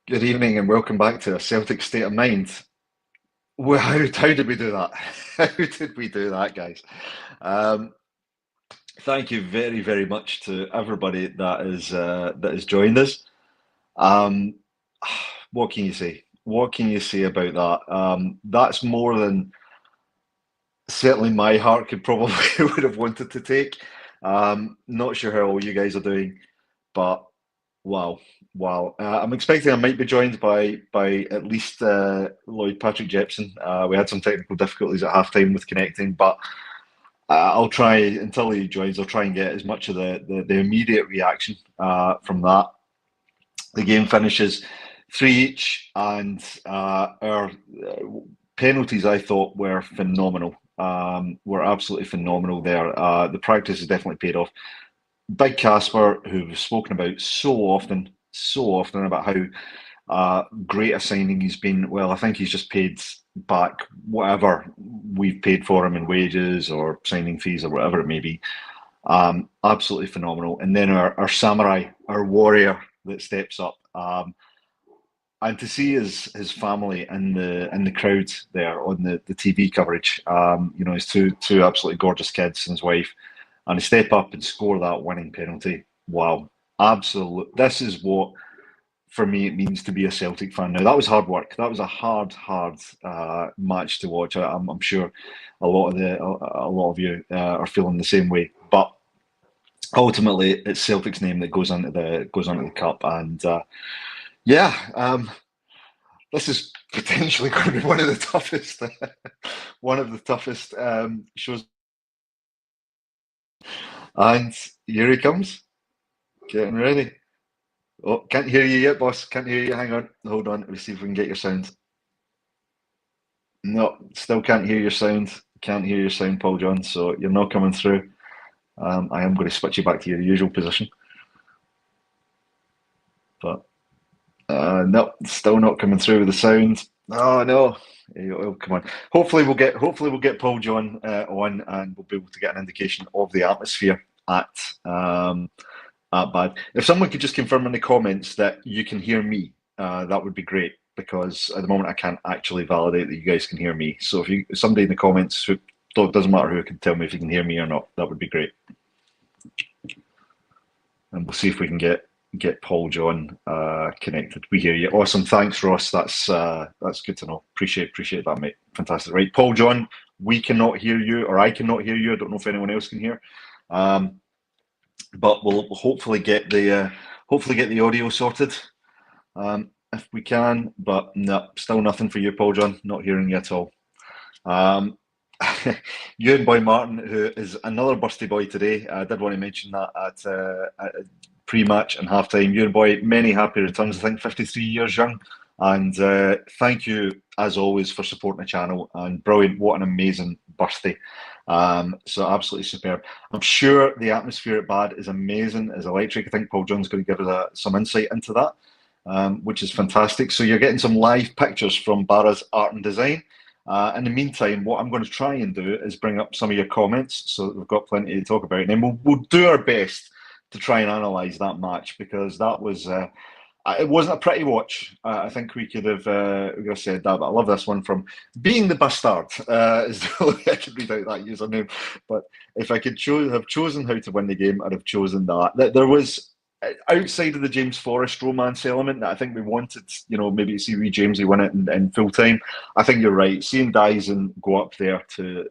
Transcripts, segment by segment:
Good evening and welcome back to a Celtic State of Mind. Well, how did we do that? How did we do that, guys? Um, Thank you very, very much to everybody that has joined us. Um, what can you say? What can you say about that? That's more than certainly my heart could probably would have wanted to take. Not sure how all you guys are doing, but wow, wow. I'm expecting I might be joined by at least Lloyd Patrick Jepson. We had some technical difficulties at halftime with connecting, but I'll try until he joins. I'll try and get as much of the immediate reaction from that. The game finishes three each, and our penalties I thought were phenomenal. Were absolutely phenomenal there. The practice has definitely paid off. Big Casper, who we've spoken about so often about how great a signing he's been. Well, I think he's just paid back whatever we've paid for him in wages or signing fees or whatever it may be. Absolutely phenomenal. And then our samurai, our warrior that steps up. And to see his family in the crowd there on the TV coverage, his two absolutely gorgeous kids and his wife, and to step up and score that winning penalty. Wow, absolute. This is what for me it means to be a Celtic fan. Now that was hard work. That was a hard match to watch. I'm sure a lot of you are feeling the same way. But ultimately, it's Celtic's name that goes onto the cup, and yeah, this is potentially going to be one of the toughest shows. And here he comes, getting ready. Oh, can't hear you yet, boss. Can't hear you. Hang on. Hold on. Let's see if we can get your sound. No, still can't hear your sound. Can't hear your sound, Paul John. So you're not coming through. I am going to switch you back to your usual position. But no, still not coming through with the sound. Oh no. Oh, come on. Hopefully we'll get Paul John on, and we'll be able to get an indication of the atmosphere at bad. If someone could just confirm in the comments that you can hear me, that would be great, because at the moment I can't actually validate that you guys can hear me. So if somebody in the comments, who doesn't matter who, can tell me if you can hear me or not, that would be great. And we'll see if we can get Paul John connected. We hear you. Awesome. Thanks, Ross. That's good to know. Appreciate that, mate. Fantastic. Right, Paul John, we cannot hear you, or I cannot hear you. I don't know if anyone else can hear. But we'll hopefully get the audio sorted if we can. But no, still nothing for you, Paul John. Not hearing you at all. Ewan Boy Martin, who is another birthday boy today. I did want to mention that at pre-match and halftime. Ewan Boy, many happy returns. I think 53 years young. And thank you, as always, for supporting the channel. And brilliant. What an amazing birthday. So absolutely superb. I'm sure the atmosphere at Bad is amazing, is electric. I think Paul John's going to give us some insight into that, which is fantastic. So you're getting some live pictures from Barra's art and design. In the meantime, what I'm going to try and do is bring up some of your comments so that we've got plenty to talk about. And then we'll do our best to try and analyse that match, because that was it wasn't a pretty watch. I think we could have said that, but I love this one from Being the Bastard, is the only way I could read out that username. But if I could have chosen how to win the game, I'd have chosen that. There was, outside of the James Forrest romance element that I think we wanted, maybe to see wee Jamesy win it in full time. I think you're right. Seeing Dyson go up there to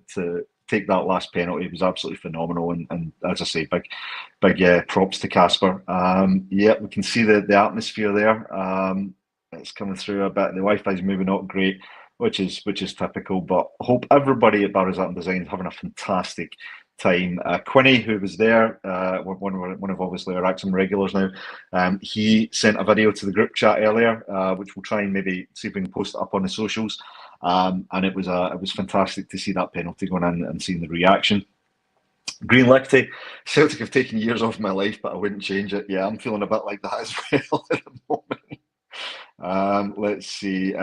take that last penalty was absolutely phenomenal. And as I say, big props to Casper. Yeah, we can see the atmosphere there. It's coming through a bit. The Wi-Fi's moving up great, which is typical. But I hope everybody at Barrows Art and Design is having a fantastic time. Quinny, who was there, one of obviously our Acsom regulars now, he sent a video to the group chat earlier, which we'll try and maybe see if we can post it up on the socials. And it was fantastic to see that penalty going in and seeing the reaction. Green Lichty, Celtic have taken years off my life, but I wouldn't change it. Yeah, I'm feeling a bit like that as well at the moment. Let's see.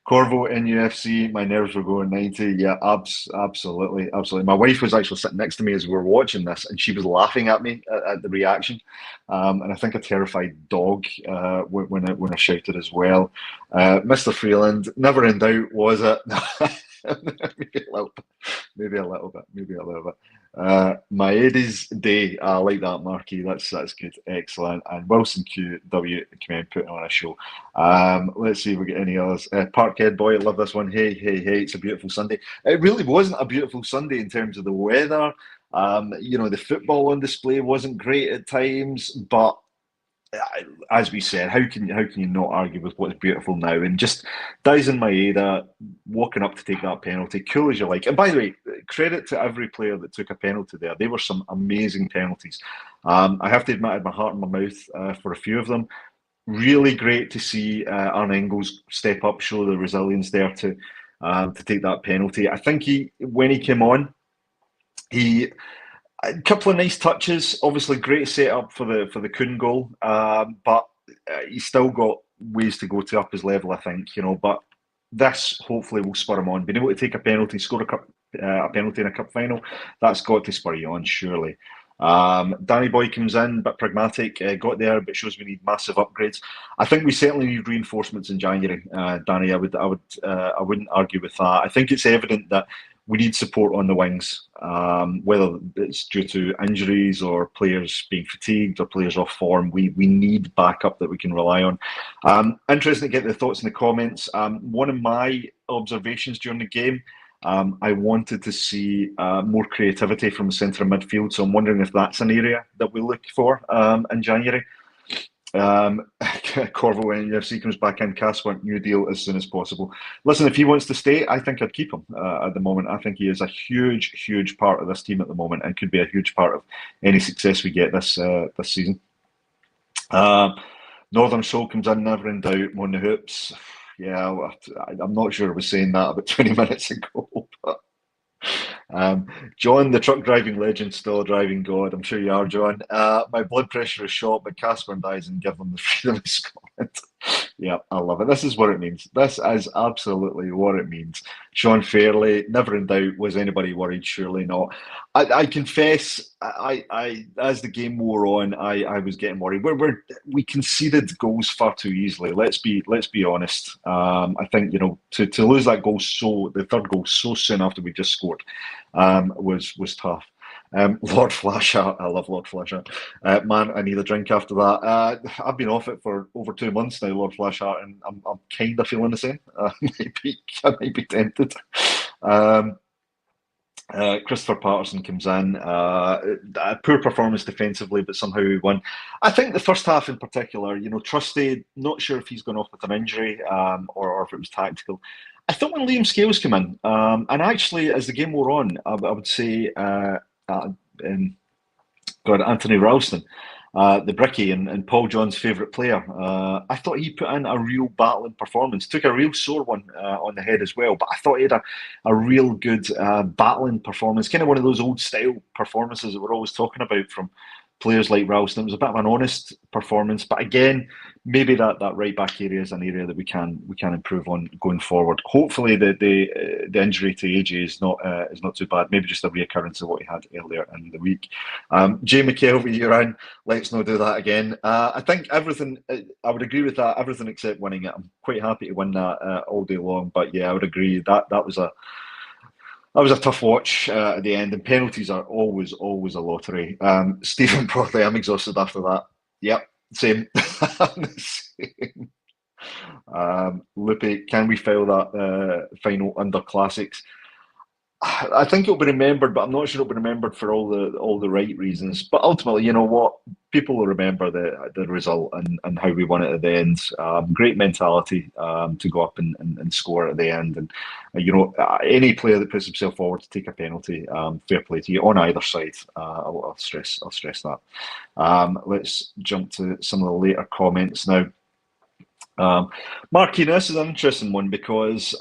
Corvo in UFC, my nerves were going 90. Yeah, absolutely, absolutely. My wife was actually sitting next to me as we were watching this, and she was laughing at me at the reaction. And I think a terrified dog when I shouted as well. Mr. Freeland, never in doubt, was it? Maybe a little bit, maybe a little bit, maybe a little bit. Maedes Day, I like that, Marky. That's good, excellent. And Wilson QW, come in, putting on a show. Let's see if we get any others. Parkhead Boy, I love this one. Hey, hey, hey, it's a beautiful Sunday. It really wasn't a beautiful Sunday in terms of the weather. The football on display wasn't great at times, but as we said, how can you not argue with what's beautiful now? And just Dyson Maeda walking up to take that penalty, cool as you like. And by the way, credit to every player that took a penalty there. They were some amazing penalties. I have to admit, I had my heart in my mouth for a few of them. Really great to see Arne Engels step up, show the resilience there to take that penalty. I think when he came on, he a couple of nice touches. Obviously, great setup for the Kuhn goal, but he's still got ways to go to up his level. I think but this hopefully will spur him on. Being able to take a penalty, score a penalty in a cup final, that's got to spur you on, surely. Danny Boy comes in, but pragmatic, got there, but shows we need massive upgrades. I think we certainly need reinforcements in January, Danny. I wouldn't argue with that. I think it's evident that we need support on the wings, whether it's due to injuries or players being fatigued or players off form. We need backup that we can rely on. Interesting to get the thoughts in the comments. One of my observations during the game, I wanted to see more creativity from the centre of midfield, so I'm wondering if that's an area that we look for in January. Corvo when UFC comes back in, Casper, new deal as soon as possible. Listen, if he wants to stay, I think I'd keep him at the moment. I think he is a huge, huge part of this team at the moment and could be a huge part of any success we get this season. Northern Soul comes in, never in doubt, on the hoops. Yeah, I'm not sure I was saying that about 20 minutes ago, but John, the truck driving legend, still a driving god. I'm sure you are, John. My blood pressure is shot, but Casper dies and give them the freedom of Scotland. Yeah, I love it. This is what it means. This is absolutely what it means. Sean Fairley, never in doubt. Was anybody worried? Surely not. I confess, I as the game wore on, I was getting worried. We conceded goals far too easily. Let's be honest. I think to lose that goal the third goal so soon after we just scored was tough. Lord Flasher, I love Lord Flasher. Man, I need a drink after that. I've been off it for over 2 months now, Lord Flasher, and I'm kind of feeling the same. I might be tempted. Christopher Patterson comes in. A poor performance defensively, but somehow we won. I think the first half in particular, Trusty, not sure if he's gone off with an injury or if it was tactical. I thought when Liam Scales came in, and actually as the game wore on, I would say Anthony Ralston, the Bricky and Paul John's favourite player. I thought he put in a real battling performance. Took a real sore one on the head as well, but I thought he had a real good battling performance. Kind of one of those old style performances that we're always talking about from players like Ralston. It was a bit of an honest performance, but again, maybe that right back area is an area that we can improve on going forward. Hopefully, the injury to AJ is not too bad. Maybe just a reoccurrence of what he had earlier in the week. Jay McKelvey, you're in. Let's not do that again. I think everything. I would agree with that. Everything except winning it. I'm quite happy to win that all day long. But yeah, I would agree that was a. That was a tough watch at the end, and penalties are always a lottery. Stephen Broadley, I'm exhausted after that. Yep, same. I'm the same. Lupe, can we file that final under classics? I think it'll be remembered, but I'm not sure it'll be remembered for all the right reasons. But ultimately, you know what? People will remember the result and how we won it at the end. Great mentality to go up and score at the end. And any player that puts himself forward to take a penalty, fair play to you on either side. I'll stress that. Let's jump to some of the later comments now. Marky, this is an interesting one because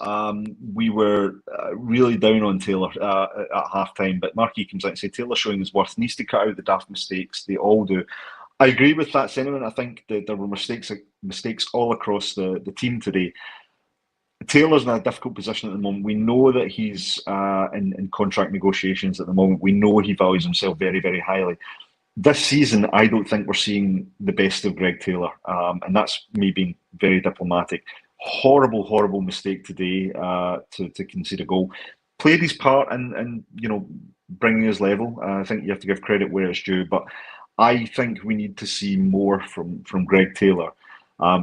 we were really down on Taylor at half-time, but Marky comes out and says Taylor showing his worth, needs to cut out the daft mistakes. They all do. I agree with that sentiment. I think that there were mistakes all across the team today. Taylor's in a difficult position at the moment. We know that he's in contract negotiations at the moment. We know he values himself very, very highly. This season, I don't think we're seeing the best of Greg Taylor, and that's me being very diplomatic. Horrible, horrible mistake today to concede a goal. Played his part in bringing his level. I think you have to give credit where it's due, but I think we need to see more from Greg Taylor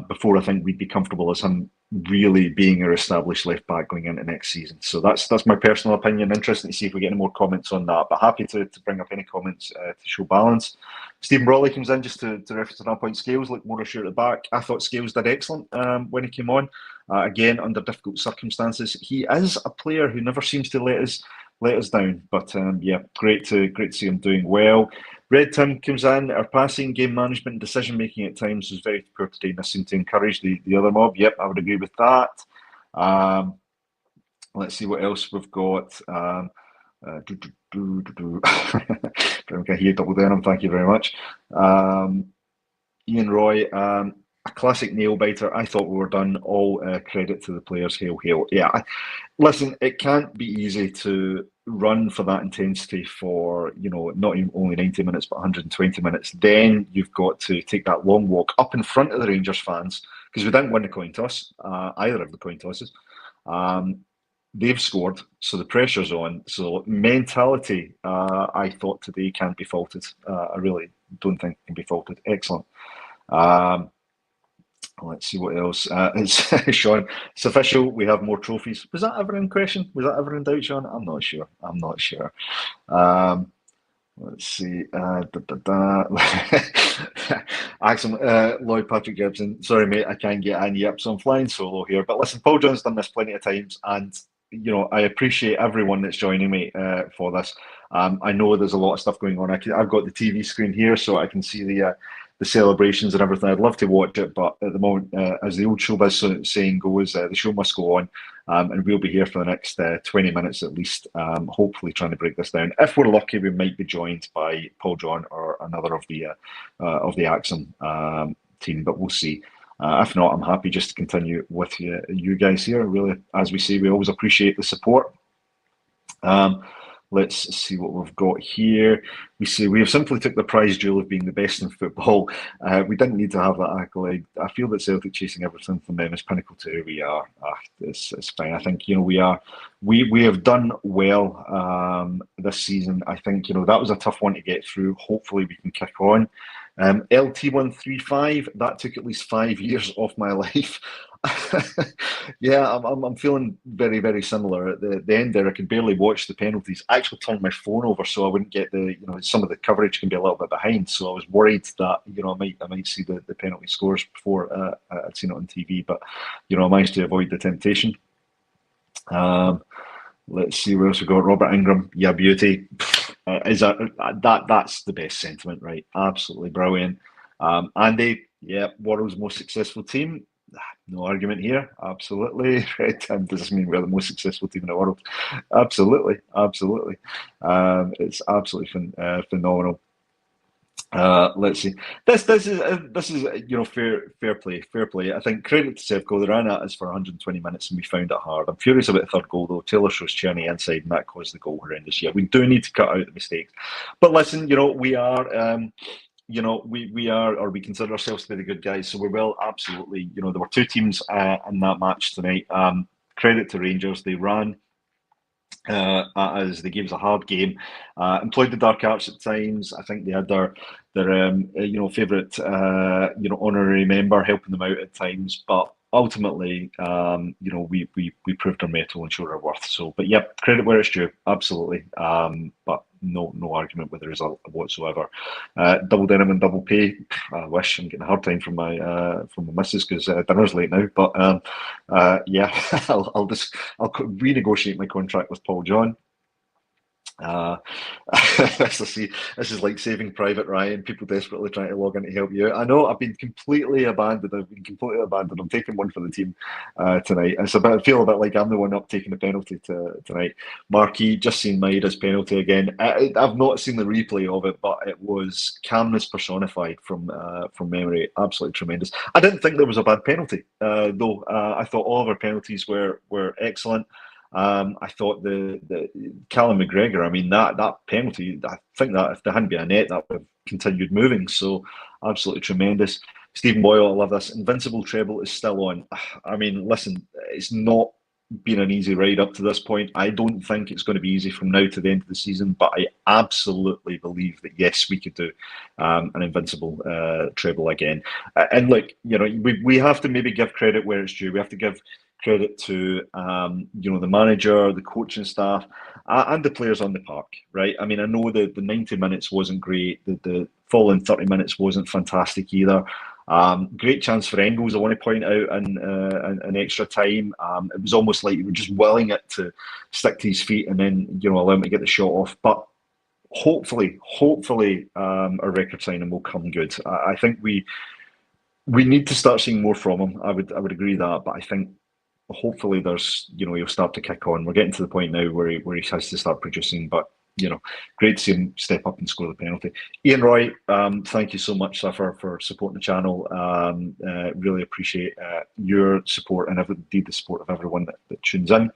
before I think we'd be comfortable as him really being our established left back going into next season. So that's my personal opinion. Interesting to see if we get any more comments on that. But happy to bring up any comments to show balance. Stephen Brawley comes in just to reference an point. Scales looked more assured at the back. I thought Scales did excellent when he came on. Again, under difficult circumstances, he is a player who never seems to let us down. But yeah, great to see him doing well. Red Tim comes in. Our passing, game management, and decision making at times was very poor today, and this seemed to encourage the other mob. Yep, I would agree with that. Let's see what else we've got. Okay, here, double denim. Thank you very much. Ian Roy, a classic nail biter. I thought we were done. All credit to the players. Hail, hail. Yeah, listen, it can't be easy to run for that intensity for, not even only 90 minutes, but 120 minutes. Then you've got to take that long walk up in front of the Rangers fans, because we didn't win the coin toss, either of the coin tosses. They've scored, so the pressure's on. So mentality, I thought today can't be faulted. I really don't think it can be faulted. Excellent. Let's see what else. It's Sean. It's official. We have more trophies. Was that ever in question? Was that ever in doubt, Sean? I'm not sure. I'm not sure. Let's see. Acsom, Lloyd Patrick Gibson. Sorry, mate, I can't get in yet, so I'm flying solo here. But listen, Paul John's done this plenty of times, and I appreciate everyone that's joining me for this. I know there's a lot of stuff going on. I've got the TV screen here, so I can see the celebrations and everything. I'd love to watch it, but at the moment, as the old showbiz saying goes, the show must go on, and we'll be here for the next 20 minutes at least, hopefully trying to break this down. If we're lucky, we might be joined by Paul John or another of the Acsom team, but we'll see. If not, I'm happy just to continue with you guys here. Really, as we say, we always appreciate the support. Let's see what we've got here. We say we have simply took the prize jewel of being the best in football. We didn't need to have that accolade. I feel that Celtic chasing everything from them is pinnacle to who we are. It's fine. I think we have done well this season. I think that was a tough one to get through. Hopefully we can kick on. LT135, that took at least 5 years off my life. Yeah, I'm feeling very, very similar. At the end there, I could barely watch the penalties. I actually turned my phone over so I wouldn't get some of the coverage can be a little bit behind. So I was worried that I might see the penalty scores before I'd seen it on TV. But I managed to avoid the temptation. Let's see what else we got. Robert Ingram, yeah, beauty. That's the best sentiment, right? Absolutely brilliant. Andy, yeah, world's most successful team. No argument here. Absolutely. Red Tim does this mean we're the most successful team in the world? Absolutely, absolutely. It's absolutely phenomenal. Let's see. This is fair play. I think credit to Sevco. They ran at us for 120 minutes and we found it hard. I'm furious about the third goal though. Taylor shows Tierney inside and that caused the goal horrendous. Yeah, we do need to cut out the mistakes. But listen, we are. We are, or we consider ourselves to be the good guys. So we will absolutely. There were two teams in that match tonight. Credit to Rangers. They ran at us. They gave us a hard game. Employed the dark arts at times. I think they had their favourite honorary member helping them out at times. But ultimately, we proved our mettle and showed our worth. So, but yeah, credit where it's due. Absolutely. But no argument with the result whatsoever. Double denim and double pay. I wish. I'm getting a hard time from my missus because dinner's late now. But yeah, I'll renegotiate my contract with Paul John. Uh, see, this is like Saving Private Ryan. People desperately trying to log in to help you out. I know I've been completely abandoned. I've been completely abandoned. I'm taking one for the team tonight. I feel a bit like I'm the one up taking the penalty tonight. Marquis just seen Maida's penalty again. I've not seen the replay of it, but it was calmness personified from memory. Absolutely tremendous. I didn't think there was a bad penalty though. I thought all of our penalties were excellent. I thought the Callum McGregor, I mean that penalty, I think that if there hadn't been a net, that would have continued moving. So absolutely tremendous. Stephen Boyle, I love this. Invincible treble is still on. I mean, listen, it's not been an easy ride up to this point. I don't think it's going to be easy from now to the end of the season, but I absolutely believe that yes, we could do an invincible treble again. And look, we have to maybe give credit where it's due. We have to give credit to the manager, the coaching staff, and the players on the park. Right? I mean, I know the 90 minutes wasn't great. The following 30 minutes wasn't fantastic either. Great chance for Engels, I want to point out, in extra time. It was almost like you were just willing it to stick to his feet and then allow him to get the shot off. But hopefully, our record signing will come good. I think we need to start seeing more from him. I would agree that, but I think hopefully there's he'll start to kick on. We're getting to the point now where he has to start producing, but great to see him step up and score the penalty. Ian Roy, thank you so much, sir, for supporting the channel. Really appreciate your support and indeed the support of everyone that tunes in.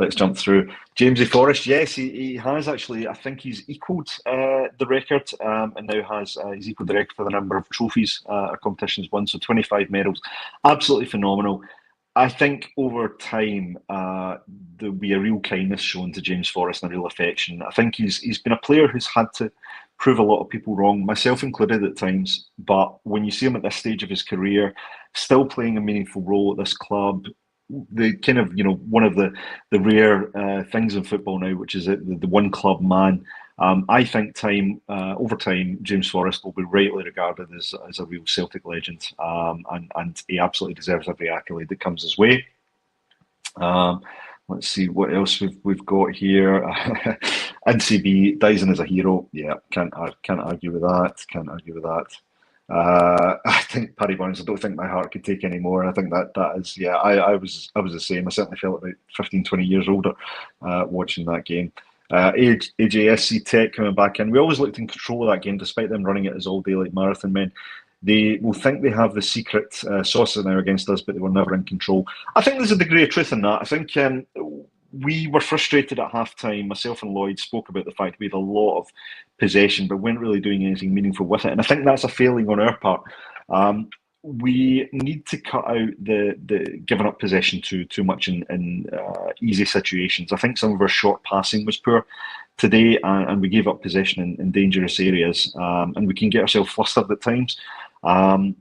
Let's jump through. Jamesy Forrest, yes, he has actually. I think he's equalled the record, and now he's equalled the record for the number of trophies a competition's won. So 25 medals, absolutely phenomenal. I think over time there'll be a real kindness shown to James Forrest and a real affection. I think he's been a player who's had to prove a lot of people wrong, myself included at times. But when you see him at this stage of his career, still playing a meaningful role at this club, the kind of one of the rare things in football now, which is the one club man. I think over time, James Forrest will be rightly regarded as a real Celtic legend, and he absolutely deserves every accolade that comes his way. Let's see what else we've got here. NCB, Dyson is a hero. Yeah, can't argue with that. Can't argue with that. I think Paddy Barnes, I don't think my heart could take any more. I think that is, yeah, I was the same. I certainly felt about 15, 20 years older watching that game. AJSC Tech coming back in. We always looked in control of that game, despite them running it as all daylight marathon men. They will think they have the secret sauce now against us, but they were never in control. I think there's a degree of truth in that. I think we were frustrated at half-time. Myself and Lloyd spoke about the fact we had a lot of possession, but weren't really doing anything meaningful with it. And I think that's a failing on our part. We need to cut out the giving up possession too much in easy situations. I think some of our short passing was poor today, and we gave up possession in dangerous areas, and we can get ourselves flustered at times. And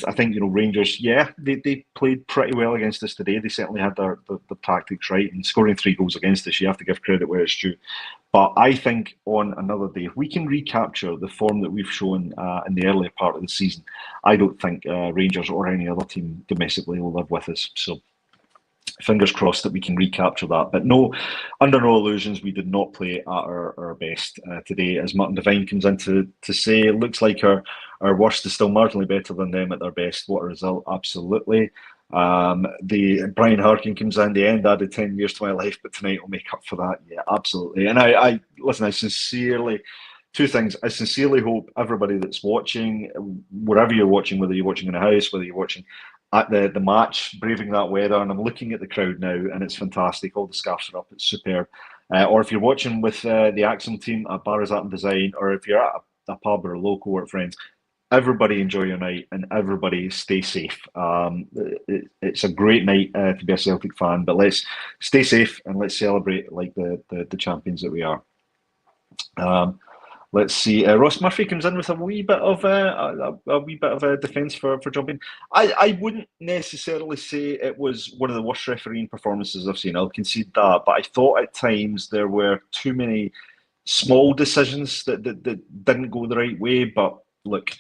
I think Rangers, yeah, they played pretty well against us today. They certainly had their tactics right, and scoring 3 goals against us, you have to give credit where it's due. But I think on another day, if we can recapture the form that we've shown in the earlier part of the season, I don't think Rangers or any other team domestically will live with us. So fingers crossed that we can recapture that. But no, under no illusions, we did not play at our best today. As Martin Devine comes in to say, it looks like our worst is still marginally better than them at their best. What a result, absolutely. The Brian Harkin comes in, the end added 10 years to my life, but tonight will make up for that. Yeah, absolutely. And I listen, two things. I sincerely hope everybody that's watching, wherever you're watching, whether you're watching in a house, whether you're watching at the match, braving that weather, and I'm looking at the crowd now, and it's fantastic. All the scarves are up, it's superb. Or if you're watching with the Acsom team at Barazat and Design, or if you're at a pub or a local or friends, everybody enjoy your night and everybody stay safe. It's a great night to be a Celtic fan, but let's stay safe and let's celebrate like the champions that we are. Let's see. Ross Murphy comes in with a wee bit of a defence for jumping. I wouldn't necessarily say it was one of the worst refereeing performances I've seen. I'll concede that, but I thought at times there were too many small decisions that didn't go the right way. But look,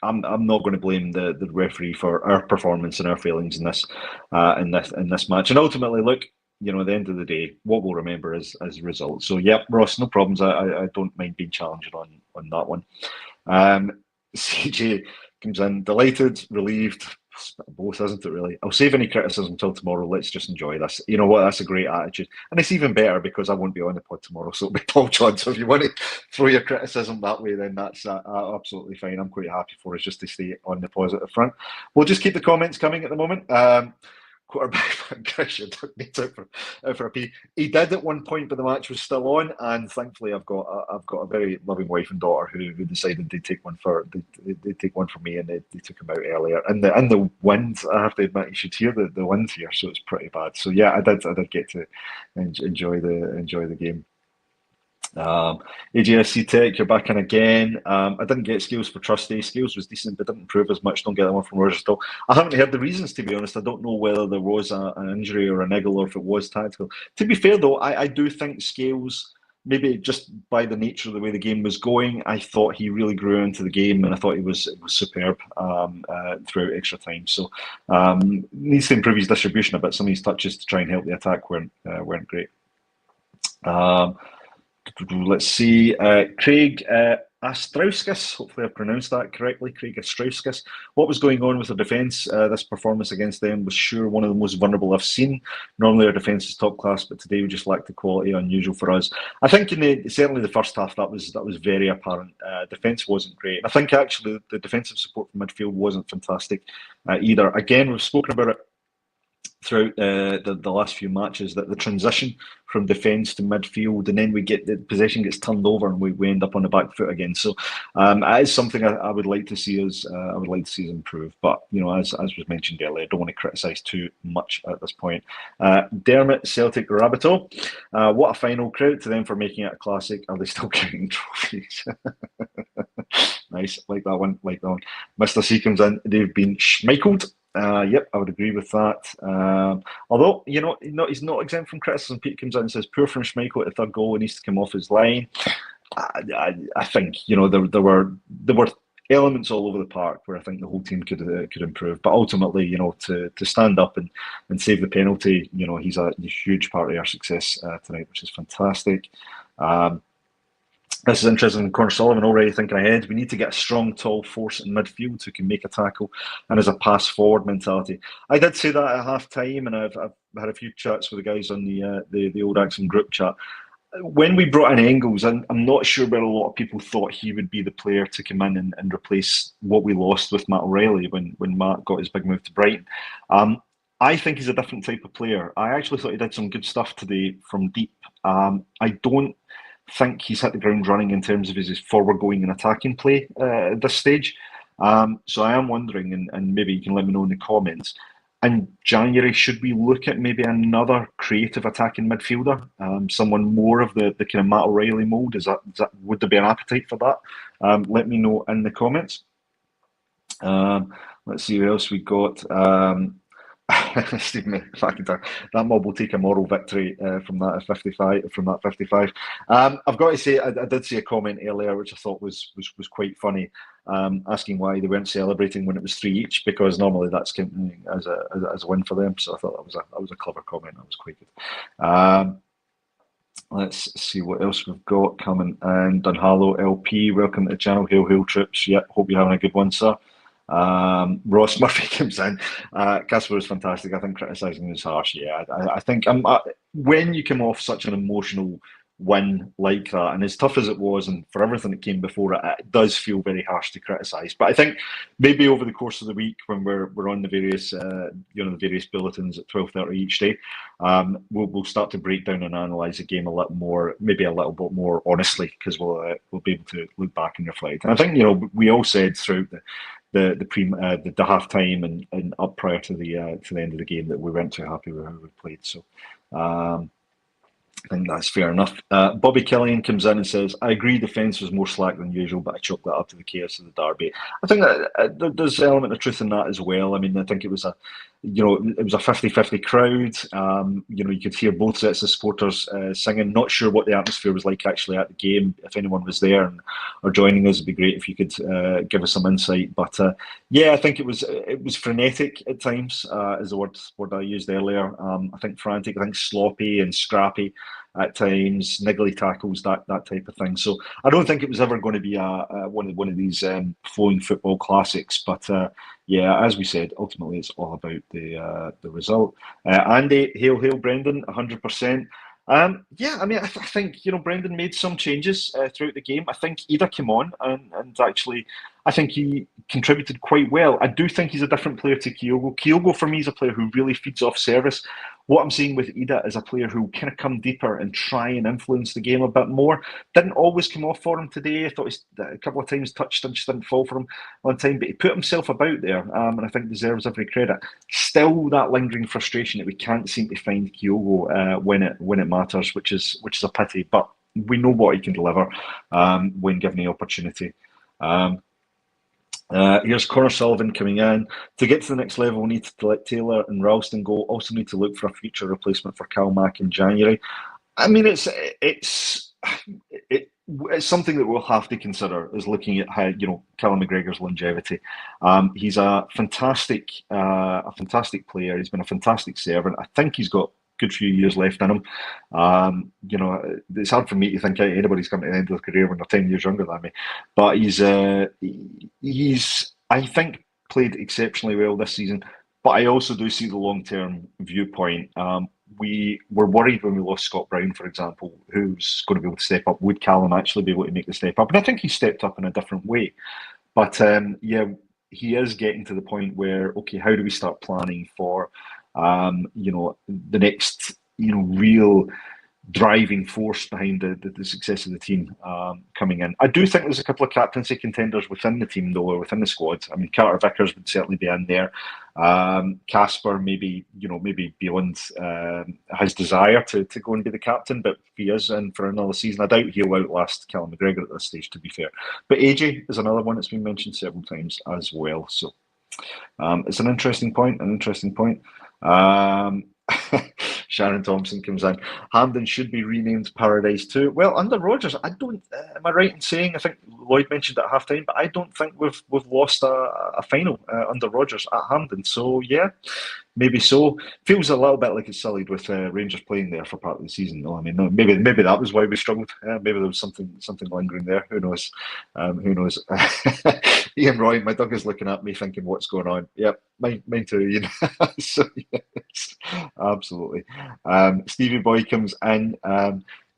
I'm not going to blame the referee for our performance and our failings in this match. And ultimately, look, at the end of the day, what we'll remember is results. So, yep, Ross, no problems. I don't mind being challenged on that one. CJ comes in delighted, relieved. Both, isn't it, really? I'll save any criticism until tomorrow. Let's just enjoy this. You know what? That's a great attitude. And it's even better because I won't be on the pod tomorrow. So it'll be Paul John. So if you want to throw your criticism that way, then that's absolutely fine. I'm quite happy for us just to stay on the positive front. We'll just keep the comments coming at the moment. Quarterback Christian took me out for a pee. He did at one point, but the match was still on, and thankfully I've got a very loving wife and daughter who decided they'd take one for me, and they took him out earlier. And the wind, I have to admit, you should hear the wind here, so it's pretty bad. So yeah, I did get to enjoy the game. AJSC Tech, you're back in again. I didn't get Scales for Trusty. Scales was decent, but didn't improve as much. Don't get that one from Rogers at all. I haven't heard the reasons, to be honest. I don't know whether there was an injury or a niggle or if it was tactical. To be fair, though, I do think Scales, maybe just by the nature of the way the game was going, I thought he really grew into the game, and I thought it was superb throughout extra time. So needs to improve his distribution a bit. Some of his touches to try and help the attack weren't great. Let's see, Craig Astrauskas, hopefully I pronounced that correctly, Craig Astrauskas. What was going on with the defence? This performance against them was sure one of the most vulnerable I've seen. Normally our defence is top class, but today we just lacked the quality, unusual for us. I think certainly the first half that was very apparent. Defence wasn't great. I think actually the defensive support from midfield wasn't fantastic either. Again, we've spoken about it throughout the last few matches, that the transition from defence to midfield, and then the possession gets turned over and we end up on the back foot again. So it is something I would like to see us improve. But as was mentioned earlier, I don't want to criticise too much at this point. Dermot Celtic Rabbitoh, what a final! Credit to them for making it a classic. Are they still counting trophies? Nice, like that one. Mr. C comes in. They've been schmeicheled. Yep, I would agree with that. Although, he's not exempt from criticism. Pete comes in and says, poor from Schmeichel at the third goal, he needs to come off his line. I think, there were elements all over the park where I think the whole team could improve. But ultimately, to stand up and save the penalty, he's a huge part of our success tonight, which is fantastic. This is interesting. Connor Sullivan already thinking ahead. We need to get a strong, tall force in midfield who can make a tackle and has a pass-forward mentality. I did say that at half-time, and I've had a few chats with the guys on the old Acsom group chat. When we brought in Engels, I'm not sure where a lot of people thought he would be the player to come in and replace what we lost with Matt O'Reilly when Matt got his big move to Brighton. I think he's a different type of player. I actually thought he did some good stuff today from deep. I don't think he's hit the ground running in terms of his forward going and attacking play at this stage. So I am wondering, and maybe you can let me know in the comments, in January, should we look at maybe another creative attacking midfielder, someone more of the kind of Matt O'Reilly mould? Would there be an appetite for that? Let me know in the comments. Let's see what else we got. Stephen McIntyre, that mob will take a moral victory from that 55. I've got to say, I did see a comment earlier which I thought was quite funny, asking why they weren't celebrating when it was 3 each, because normally that's counting as a win for them. So I thought that was a clever comment. That was quite good. Let's see what else we've got coming in. Dunhallow LP, welcome to the channel. Hail troops. Yeah, hope you're having a good one, sir. Ross Murphy comes in. Casper is fantastic. I think criticising is harsh. Yeah, I think when you come off such an emotional win like that, and as tough as it was, and for everything that came before it, it does feel very harsh to criticise. But I think maybe over the course of the week, when we're on the various the various bulletins at 12:30 each day, we'll start to break down and analyse the game a little bit more honestly, because we'll be able to look back and reflect. And I think we all said throughout the half time and up prior to the end of the game that we weren't too happy with how we played. So I think that's fair enough. Bobby Killian comes in and says, I agree defence was more slack than usual, but I chalk that up to the chaos of the derby. I think that there's an element of truth in that as well. I mean, I think it was it was a 50-50 crowd. You could hear both sets of supporters singing. Not sure what the atmosphere was like actually at the game. If anyone was there or joining us, it'd be great if you could give us some insight. But yeah, I think it was frenetic at times, is the word I used earlier. I think frantic. I think sloppy and scrappy at times, niggly tackles, that type of thing. So I don't think it was ever going to be one of these flowing football classics. But yeah, as we said, ultimately it's all about the result. Andy, hail Brendan, 100%. Yeah, I mean, I think Brendan made some changes throughout the game. I think Ida came on and actually, I think he contributed quite well. I do think he's a different player to Kyogo. Kyogo for me is a player who really feeds off service. What I'm seeing with Ida is a player who kind of come deeper and try and influence the game a bit more. Didn't always come off for him today. I thought a couple of times touched and just didn't fall for him on time, but he put himself about there, and I think deserves every credit. Still, that lingering frustration that we can't seem to find Kyogo when it matters, which is a pity. But we know what he can deliver when given the opportunity. Here's Connor Sullivan coming in. To get to the next level, we need to let Taylor and Ralston go. Also need to look for a future replacement for Cal Mack in January. I mean, it's something that we'll have to consider is looking at how Callum McGregor's longevity. He's a fantastic player. He's been a fantastic servant. I think he's got a good few years left in him. It's hard for me to think anybody's coming to the end of their career when they're 10 years younger than me. But he's I think played exceptionally well this season. But I also do see the long-term viewpoint. We were worried when we lost Scott Brown, for example, who's going to be able to step up. Would Callum actually be able to make the step up? And I think he stepped up in a different way. But yeah, he is getting to the point where, okay, how do we start planning for, the next, real driving force behind the success of the team coming in. I do think there's a couple of captaincy contenders within the team, though, or within the squad. I mean, Carter Vickers would certainly be in there. Casper, maybe beyond his desire to go and be the captain, but if he is in for another season, I doubt he'll outlast Callum McGregor at this stage, to be fair. But AJ is another one that's been mentioned several times as well. So it's an interesting point. Sharon Thompson comes in. Hampden should be renamed Paradise too. Well, under Rodgers, I don't. Am I right in saying? I think Lloyd mentioned at halftime, but I don't think we've lost a final under Rodgers at Hampden. So yeah, maybe so. Feels a little bit like it's sullied with Rangers playing there for part of the season. No, I mean, no, maybe that was why we struggled. Maybe there was something lingering there. Who knows? Who knows? Ian Roy, my dog is looking at me thinking, "What's going on?" Yep, mine too. So yes, absolutely. Stevie Boy comes in.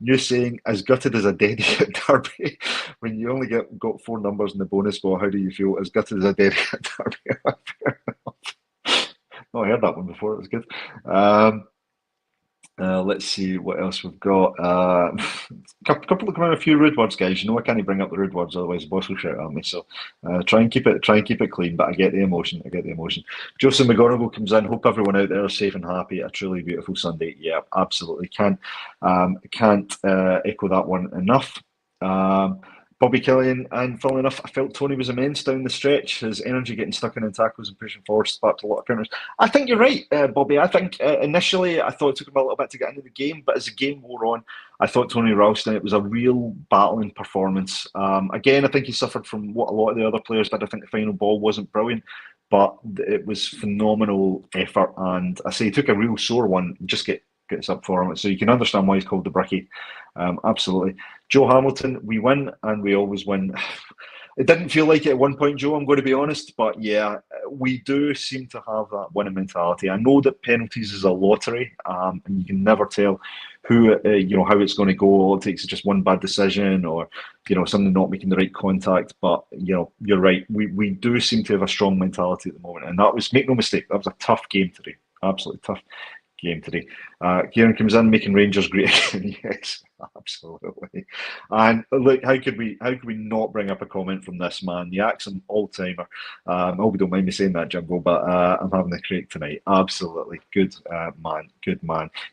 New saying, as gutted as a Derry at Derby. When you only got 4 numbers in the bonus ball, how do you feel? As gutted as a Derry at Derby. Oh, I heard that one before. It was good. Let's see what else we've got. Couple of a few rude words, guys. I can't bring up the rude words, otherwise the boss will shout at me. So try and keep it clean. But I get the emotion. Joseph McGonigal comes in. Hope everyone out there is safe and happy. A truly beautiful Sunday. Yeah, absolutely. Can't echo that one enough. Bobby Killian, and funnily enough, I felt Tony was immense down the stretch. His energy getting stuck in tackles and pushing forward sparked a lot of counters. I think you're right, Bobby. I think initially I thought it took him a little bit to get into the game, but as the game wore on, I thought Tony Ralston, it was a real battling performance. Again, I think he suffered from what a lot of the other players did. I think the final ball wasn't brilliant, but it was phenomenal effort. And I say he took a real sore one, just gets up for him. So you can understand why he's called the Bricky. Absolutely. Joe Hamilton, we win and we always win. It didn't feel like it at one point, Joe, I'm going to be honest, but yeah, we do seem to have that winning mentality. I know that penalties is a lottery, and you can never tell who, how it's going to go. All it takes is just one bad decision or, something not making the right contact. But, you're right. We do seem to have a strong mentality at the moment. And that was, make no mistake, that was a tough game today. Absolutely tough game today. Kieran comes in making Rangers great again. Yes, absolutely. And look, how could we not bring up a comment from this man, the Acsom all-timer? I hope you don't mind me saying that, Jumbo, but I'm having a crack tonight. Absolutely. Good man.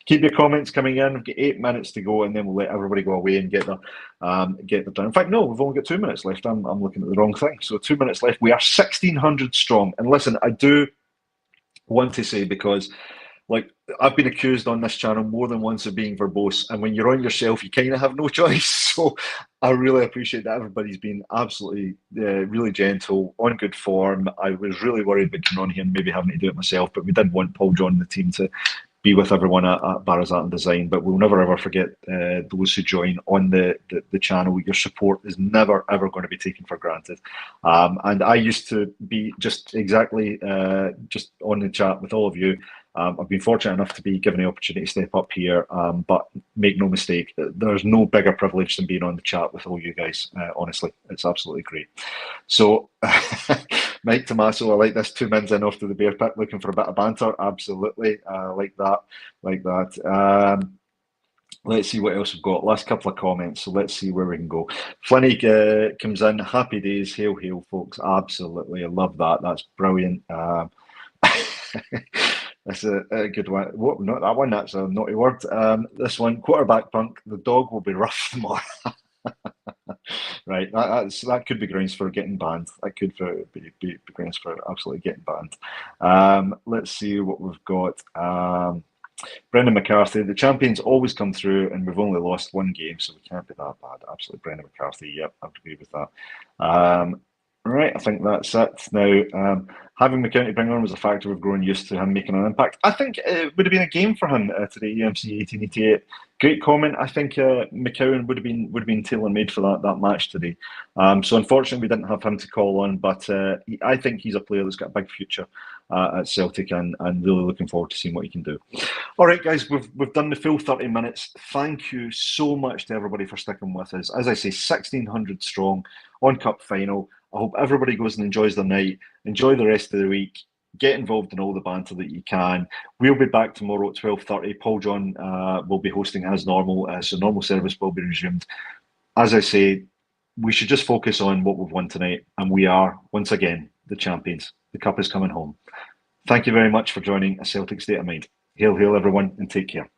Keep your comments coming in. We've got 8 minutes to go, and then we'll let everybody go away and get their done. In fact, no, we've only got 2 minutes left. I'm looking at the wrong thing. So 2 minutes left. We are 1,600 strong. And listen, I do want to say, because like I've been accused on this channel more than once of being verbose, and when you're on yourself, you kind of have no choice. So I really appreciate that everybody's been absolutely really gentle, on good form. I was really worried about coming on here and maybe having to do it myself, but we did want Paul John and the team to be with everyone at Barras Art and Design. But we'll never ever forget those who join on the channel. Your support is never ever going to be taken for granted. And I used to be just exactly just on the chat with all of you. I've been fortunate enough to be given the opportunity to step up here, but make no mistake, there's no bigger privilege than being on the chat with all you guys. Honestly, it's absolutely great. So, Mike Tommaso, I like this 2 minutes in after the beer pit, looking for a bit of banter. Absolutely, like that, like that. Let's see what else we've got. Last couple of comments, so let's see where we can go. Flinny comes in. Happy days, hail, hail, folks. Absolutely, I love that. That's brilliant. That's a good one. What, not that one, that's a naughty word. This one, quarterback punk, the dog will be rough tomorrow. Right, that could be grounds for getting banned. That could be grounds for absolutely getting banned. Let's see what we've got. Brendan McCarthy, the champions always come through, and we've only lost one game, so we can't be that bad. Absolutely, Brendan McCarthy. Yep, I would agree with that. Right, I think that's it. Now, having McCowney bring on was a factor we've grown used to him making an impact. I think it would have been a game for him today, EMC 1888. Great comment. I think McCowan would have been tailor made for that match today. So unfortunately, we didn't have him to call on, but I think he's a player that's got a big future at Celtic, and really looking forward to seeing what he can do. All right, guys, we've done the full 30 minutes. Thank you so much to everybody for sticking with us. As I say, 1,600 strong on Cup final. I hope everybody goes and enjoys their night. Enjoy the rest of the week. Get involved in all the banter that you can. We'll be back tomorrow at 12:30. Paul John will be hosting as normal, so normal service will be resumed. As I say, we should just focus on what we've won tonight, and we are, once again, the champions. The cup is coming home. Thank you very much for joining A Celtic State of Mind. Hail, hail, everyone, and take care.